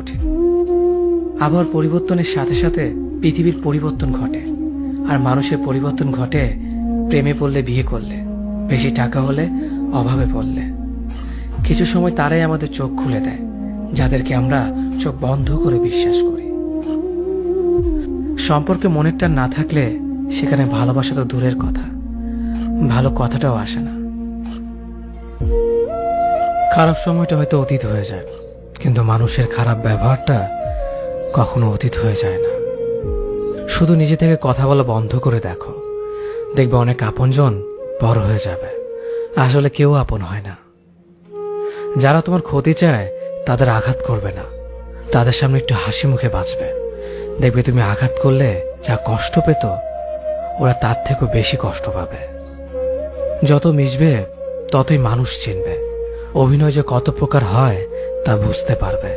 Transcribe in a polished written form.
কঠিন। আবহাওয়ার পরিবর্তনের সাথে সাথে পৃথিবীর পরিবর্তন ঘটে, আর মানুষের পরিবর্তন ঘটে প্রেমে পড়লে, বিয়ে করলে, বেশি টাকা হলে, অভাবে পড়লে। কিছু সময় তারাই আমাদের চোখ খুলে দেয়, যাদেরকে আমরা চোখ বন্ধ করে বিশ্বাস করি। সম্পর্কে মনের টান না থাকলে সেখানে ভালোবাসা তো দূরের কথা, ভালো কথাটাও আসে না। খারাপ সময়টা হয়তো অতীত হয়ে যায়, কিন্তু মানুষের খারাপ ব্যবহারটা কখনো অতীত হয়ে যায় না। শুধু নিজে থেকে কথা বলা বন্ধ করে দেখো, দেখবে অনেক আপনজন বড় হয়ে যাবে। আসলে কেউ আপন হয় না। যারা তোমার ক্ষতি চায় তাদের আঘাত করবে না, তাদের সামনে একটু হাসি মুখে বাঁচবে। দেখবে তুমি আঘাত করলে যা কষ্ট পেত, ওরা তার থেকেও বেশি কষ্ট পাবে। যত মিশবে ততই মানুষ চিনবে, অভিনয় যে কত প্রকার হয় তা বুঝতে পারবে।